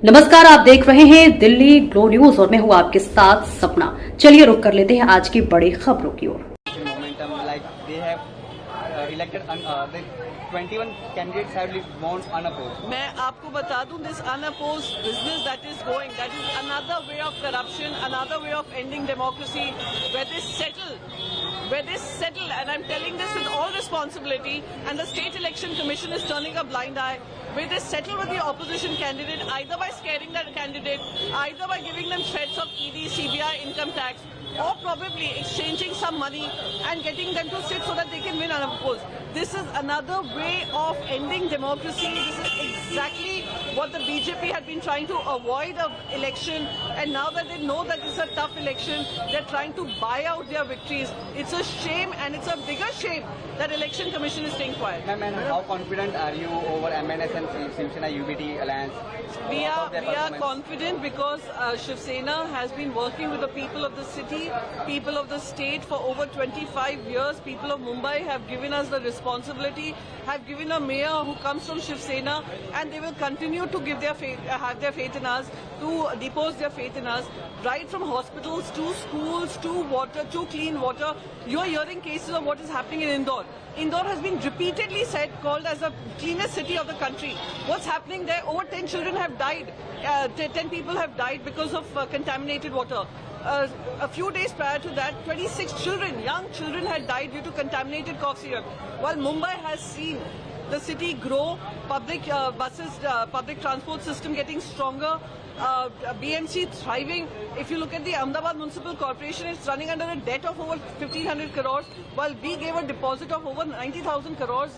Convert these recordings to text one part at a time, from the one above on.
नमस्कार, आप देख रहे हैं दिल्ली ग्लो न्यूज और मैं हूं आपके साथ सपना। चलिए रुक कर लेते हैं आज की बड़ी खबरों की ओर। Momentum, like they have elected, the 21 candidates have won unopposed. मैं आपको बता दूं, this unopposed business that is going, that is another way of corruption, another way of ending democracy, where they settle, and I'm telling this with all responsibility, and the State Election Commission is turning a blind eye, where they settle with the opposition candidate, either by scaring that candidate, either by giving them threats of ED, CBI, income tax, or probably exchanging some money and getting them to sit so that they can win unopposed. This is another way of ending democracy. This is exactly what the BJP had been trying to avoid an election, and now that they know that this is a tough election, they're trying to buy out their victories. It's a shame, and it's a bigger shame that Election Commission is staying quiet. Ma'am, and how confident are you over MNS and Shiv Sena UBT alliance? We are confident because Shiv Sena has been working with the people of the city, people of the state for over 25 years. People of Mumbai have given us the responsibility, have given a mayor who comes from Shiv Sena, and they will continue to give their faith, have their faith in us, to depose their faith in us, right from hospitals to schools to water, to clean water. You are hearing cases of what is happening in Indore. Indore has been repeatedly called as the cleanest city of the country. What's happening there? Over 10 children have died. 10 people have died because of contaminated water. A few days prior to that, 26 children, young children, had died due to contaminated cough syrup. While Mumbai has seen the city grow, public buses, public transport system getting stronger, BMC thriving. If you look at the Ahmedabad Municipal Corporation, it's running under a debt of over 1,500 crores, while we gave a deposit of over 90,000 crores,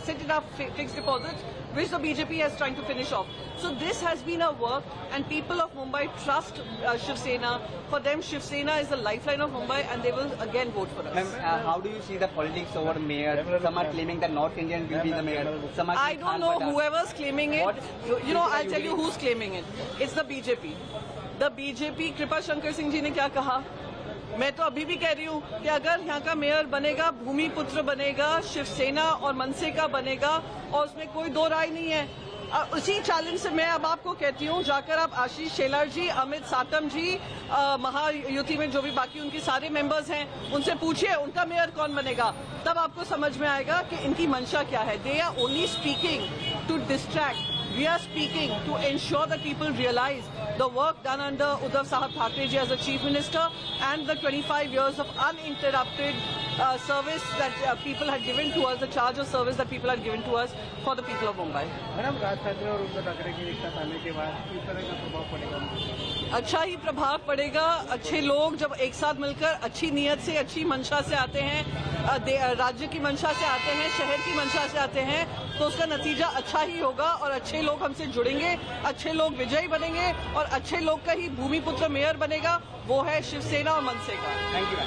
sit in our fixed deposits, which the BJP is trying to finish off. So this has been our work, and people of Mumbai trust Shiv Sena. For them, Shiv Sena is the lifeline of Mumbai, and they will again vote for us. Ma'am, how do you see the politics over the mayor? Some are claiming that North Indian will be the mayor. Some are I don't know whoever's claiming it. You know, I'll tell you who's claiming it. It's the BJP. The BJP, Kripa Shankar Singh ji ने क्या कहा? मैं तो अभी भी कह रही हूँ कि अगर यहाँ का मेयर बनेगा, भूमिपुत्र बनेगा, शिवसेना और मनसे का बनेगा, और उसमें कोई दो राय नहीं है। उसी चैलेंज से मैं अब आपको कहती हूँ, जाकर आप आशीष शेलार जी, अमित सातम जी, महायुति में जो भी बाकी उनके सारे मेंबर्स हैं, उनसे पूछिए उनका मेयर कौन बनेगा। तब आपको समझ में आएगा कि इनकी मंशा क्या है। They are only speaking to distract. We are speaking to ensure that people realize the work done under Uddhav Sahab Thackeray ji as a Chief Minister, and the 25 years of uninterrupted service that people had given to us, the charge of service that people had given to us for the people of Mumbai. Madam, Raj Thackeray और उद्धव ठाकरे की रिश्ता आने के बाद किस तरह का प्रभाव पड़ेगा? अच्छा ही प्रभाव पड़ेगा। अच्छे लोग जब एक साथ मिलकर अच्छी नीयत से, अच्छी मंशा से आते हैं, राज्य की मंशा से आते हैं, शहर की मंशा से आते हैं, तो उसका नतीजा अच्छा ही होगा, और अच्छे लोग हमसे जुड़ेंगे, अच्छे लोग विजयी बनेंगे, और अच्छे लोग का ही भूमिपुत्र मेयर बनेगा। वो है शिवसेना और मनसे का। Thank you.